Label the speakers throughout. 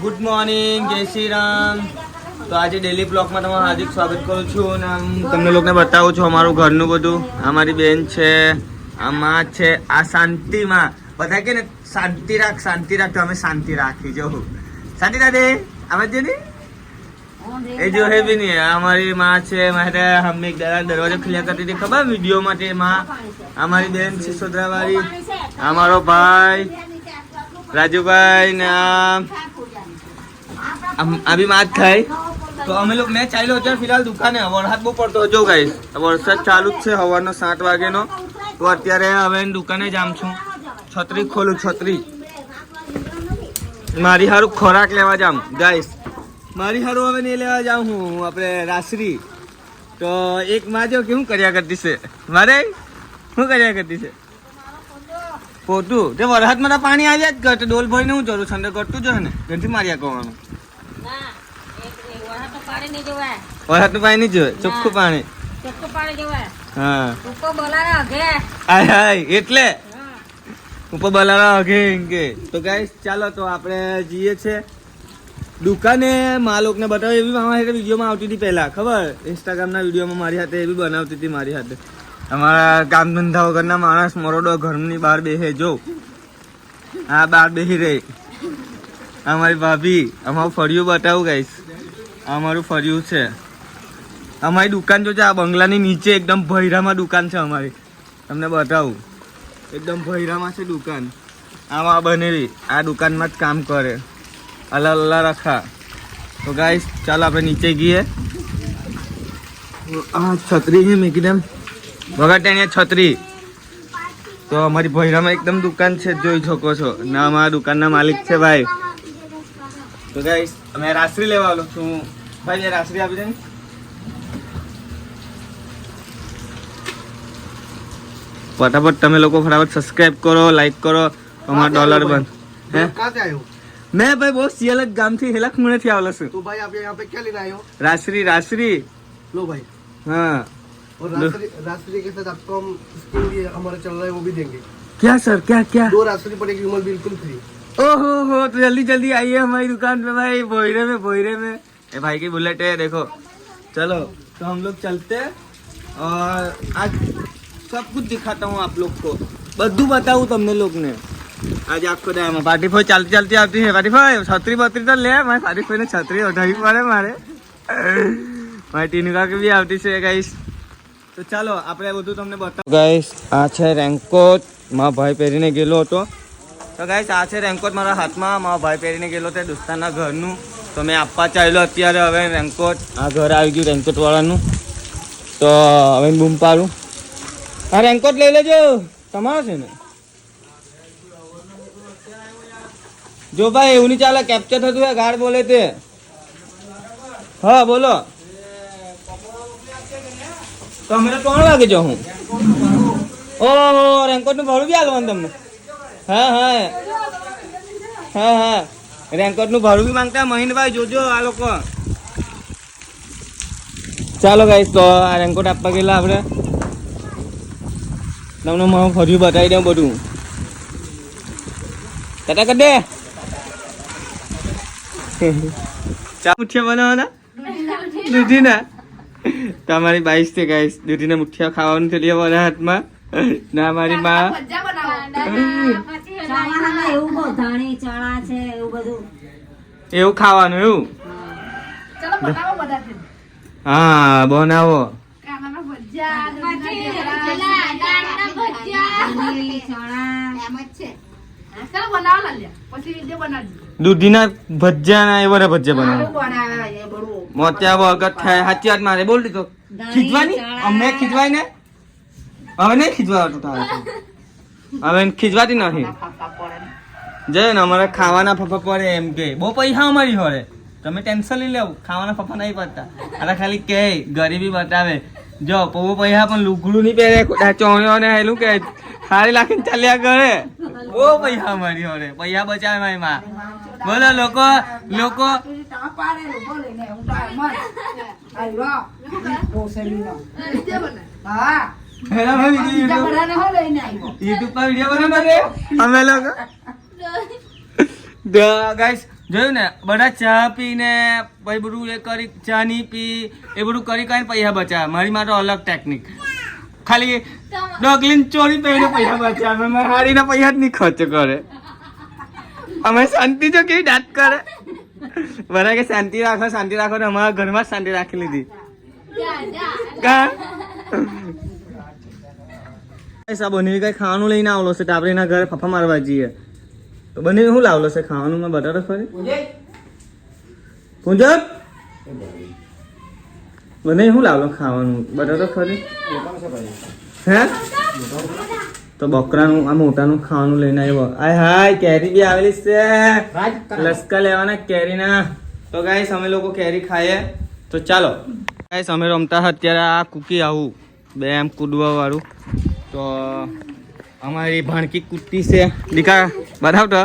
Speaker 1: Good morning, જય શ્રી રામ. તો આજે ડેલી બ્લોગમાં તમારું હાર્દિક સ્વાગત કરું છું અને તમને લોકોને બતાવું છું અમારું ઘરનું બધું. અમારી બેન છે, આમાં છે, આ શાંતિમાં બધા કે ને શાંતિ રાખ તો અમે શાંતિ રાખી જવું. શાંતિ રાધે આવાજ છે ને એ જો હે બી નહીં. અમારી માં છે, મારે હમ એક દરવાજો ખુલ્યા કરતી હતી ખબર વિડીયો માટે. માં અમારી બેન છે સોદરાવાળી, અમારો ભાઈ રાજુભાઈ ને આ બી માં જ થાય. તો અમે લોકો મેં ચાલ્યો અત્યારે ફિલહાલ દુકાને. વરસાદ બહુ પડતો જો ગાઈસ, વરસાદ ચાલુ જ છે સવારનો 7 વાગ્યાનો. તો અત્યારે હવે દુકાને જામ છું. છત્રી ખોલું, છત્રી મારી હારું ખોરાક લેવા જામ ગાઈસ. મારી હારું હવે નહીં લેવા જાઉં હું આપણે રાસરી. તો એક માં જો કેવું કર્યા કરતી છે મારે, શું કર્યા કરતી છે પોતું. તે વરસાદમાં પાણી આવ્યા જ કરते ડોલ ભરીને હું જરૂર ઠંડક કરતું જો ને ઘરથી માર્યા કરવાનું. વરસાદનું પાણી નહીં જોવે, ચોખ્ખું પાણી. હા એટલે ઉપર બલારા હગે કે. તો ગાઈસ ચાલો તો આપણે જઈએ છે દુકાને. મા લોકોને બતાવે એવી મારી હાથે વિડીયોમાં આવતી હતી પહેલા ખબર, ઇન્સ્ટાગ્રામના વિડીયોમાં મારી હાથે એવી બનાવતી હતી મારી હાથે. અમારા કામ ધંધા વગરના માણસ મરોડો ઘરની બહાર બેસે જો, હા બહાર બેસી રહી. અમારી ભાભી, અમારું ફળિયું બતાવું ગાઈસ. અમારું ફળિયું છે. અમારી દુકાન જો છે આ બંગલાની નીચે એકદમ ભૈરામાં દુકાન છે અમારી. તમને બતાવું એકદમ ભૈરામાં છે દુકાન. આમાં બનેલી આ દુકાનમાં જ કામ કરે, અલ્લા રખા. તો ગાઈસ ચાલો આપણે નીચે ગઈએ. આ છત્રી છે મેં કીધું વગર ત્યાં છત્રી. તો અમારી ભૈરામાં એકદમ દુકાન છે જોઈ શકો છો. ના અમારા દુકાનના માલિક છે ભાઈ. તો ગાઈસ અમે રાસરી લેવા આવેલો છું ભાઈ. રાસરી આપી દે. फटाफट તમે લોકો फटाफट सब्सक्राइब करो, लाइक करो. हमारा डॉलर बन है.
Speaker 2: कहाँ से आए हो?
Speaker 1: मैं भाई बहुत सियालत गांव थी हेलक मुने थी आवला से.
Speaker 2: तो भाई आप यहाँ पे क्या लेने आए हो?
Speaker 1: रासरी, रासरी.
Speaker 2: लो भाई.
Speaker 1: हाँ
Speaker 2: और रासरी के साथ आपको हम स्कीम भी हमारा चल रहा है वो भी देंगे.
Speaker 1: क्या सर, क्या क्या?
Speaker 2: 2 रासरी पड़ेगी उमर बिल्कुल फ्री.
Speaker 1: ओहो हो, तो जल्दी जल्दी आइए हमारी दुकान पे भाई. बोईरे में ए भाई की बुलेट है देखो. चलो तो हम लोग चलते हैं और आज सब कुछ दिखाता हूँ आप लोग को. બધું બતાવું તમને લોકોને. આજે આખો દાયમાં પાર્ટી ફોઈ ચાલતી ચાલતી આવતી છે. પાર્ટી ફોઈ છત્રી બત્રી તો લે. મારી પાર્ટી ફોઈને છત્રી ઓઢાવી પડે મારે. મારી ટીનુ કાકી બી આવતી છે ગાઈસ. તો ચાલો આપણે બધું તમને બતાવું ગાઈસ. આ છે રેનકોટ મારા ભાઈ પહેરીને ગયેલો હતો. તો ગાઈસ આ છે રેનકોટ મારા હાથમાં. મારા ભાઈ પહેરીને ગયેલો તે દોસ્તારના ઘરનું. તો મેં આપવા ચાલ્યો અત્યારે હવે રેનકોટ. આ ઘર આવી ગયું રેનકોટ વાળાનું. તો હવે બૂમ પાડું. આ રેનકોટ લઈ લેજો, તમારો છે ને. જો ભાઈ એવું નહીં ચાલે, કેપ્ચર થતું હોય ગાર્ડ બોલે તે. હા બોલો. તો અમે તો 3 વાગે જાઉં. ઓહો રેનકોટનું ભાડું બી આલવાનું તમને. હા રેનકોટનું ભાડું બી માંગતા મહિનભાઈ. જોજો આ લોકો. ચાલો ગાઈસ તો આ રેનકોટ આપવા ગયેલા આપણે. તમને મારું ફર્યું બતાવી દઉં બધું. ટાટા કર દે. ચા મુઠિયા બનાવવાના દૂધીના. તો અમારી બાઈસ છે ગાઈસ. દૂધીના મુઠિયા ખાવાનું છે મારા હાથમાં. ના મારી માં એવું ખાવાનું એવું. હા બનાવો. દૂધીના ભજીયા ના એવા ભજીયા બનાવો. મોતિયા વગર થાય સાચી વાત મારે બોલ દીધો. ખીજવાની અમને ખીજવાય ને હવે નહીં ખીજવાતું તારે. હવે ખીજવાતી નથી. જય ને અમારે ખાવાના ફફા પડે એમ કે બહુ પૈસા અમારી હોરે. તમે ટેન્શન લઈ લેવું, ખાવાના ફફા નહીં પડતા. અરે ખાલી કે ગરીબી બતાવે. જો બહુ પૈસા પણ લુગડું નહીં પહેરે, ચોણ્યો ને એલું કે સારી લાખીને ચાલ્યા કરે. બહુ પૈસા અમારી હોરે. પૈસા બચાવે મારી માં. બોલો લોકો યુટ્યુબ પર વિડીયો બનાવવા અમે લોકો ગાઈસ જોયું ને બધા ચા પીને પછી બધું એ કરી ચા નહીં પી એ બધું કરી કરીને પૈસા બચાવે. મારી માટે અલગ ટેકનિક, ખાલી ડગલીને ચોરી પહેરીને પૈસા બચાવે. અમે હારીના પૈસા જ નહીં ખર્ચ કરે. અમે શાંતિ જો કેવી દાંત કરે બરાબર કે શાંતિ રાખો ને અમારા ઘરમાં જ શાંતિ રાખી લીધી. બને કઈ ખાવાનું લઈને આવલો છે તો આપણે એના ઘરે ફફા મારવા જઈએ. તો બને શું લાવલો છે ખાવાનું? મેં બતાડો ખરી પૂંજક બને શું લાવલો ખાવાનું બતાડો ખરી? હે તો બકરાનું આ મોટાનું ખાવાનું લઈને આવ્યો. આય હાય કેરી બી આવેલી છે, લસકા લેવાના કેરીના. તો ગાઈસ અમે લોકો કેરી ખાઈએ. તો ચાલો ગાઈસ અમે રમતા અત્યારે આ કૂકી આવું બે એમ કૂદવા વાળું. તો અમારી ભાણકી કૂદતી છે. દીકા બતાવતો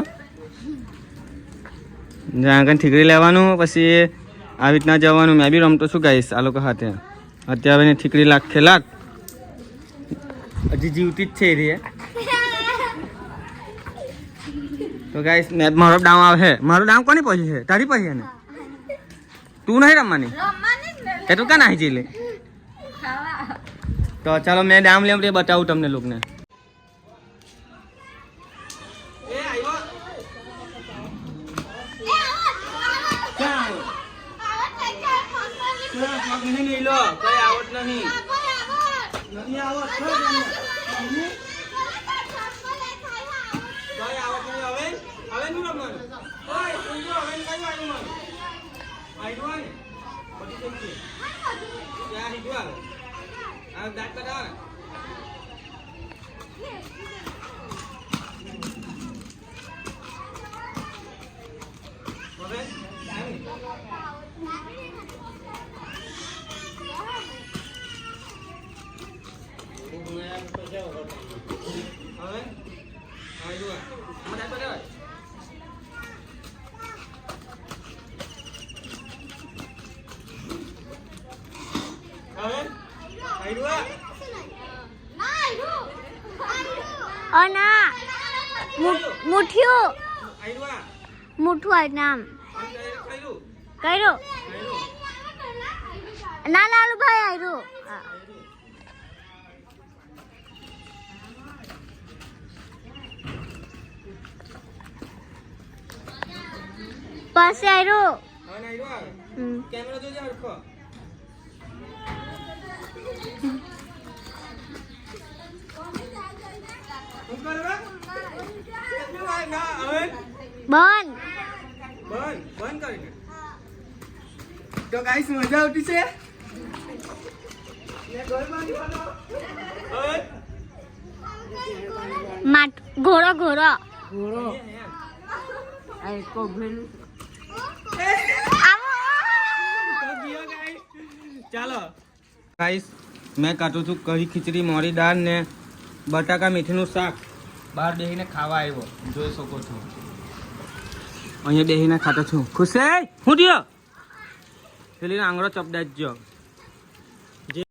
Speaker 1: જ્યાં કંઈ ઠીકરી લેવાનું પછી આવી રીતના જવાનું. મેં બી રમતો છું ગાઈસ આ લોકો સાથે. અત્યારે ઠીકરી લાખ લાખ હજી જીવતી જ છે એ રે. તો ગાઈસ મારો ડામ આવે. મારો ડામ કોની પછી છે? તારી પછી ને તું નહીં રમવાની એ તું ક્યાં નાહી જઈ લે. તો ચાલો મેં ડામ લેમ બતાવું તમને લોકોને. નહીં લો કઈ આવત નહીં. નહીં આવત કઈ આવત નહીં. હવે હવે નહીં રમવાનું. ઓય ઊંઘો હવે કઈ વાળું મને આઈડવા ને બધી કેમ છે ત્યાં હીડવા આ દાંત કઢાવ હવે
Speaker 3: ના મુઠ્યું મુઠું આ નામ કર્યો ના લાલુ ભાઈ આયરું પાસે આયરું
Speaker 1: કેમેરા જોજે હરખો. બંધ કરીને. તો ગાઈસ મજા આવતી છે.
Speaker 3: ઘોડો ઘોડો
Speaker 1: ચાલો ગાઈસ મેં કાઢું છું કઢી ખીચડી મોરી દાળ ને બટાકા મીઠીનું શાક. બહાર બેસીને ખાવા આવ્યો જોઈ શકો છો. અહીંયા બેસીને ખાતો છું. ખુશ હું થયો પેલી આંગળો ચપડાઈ જ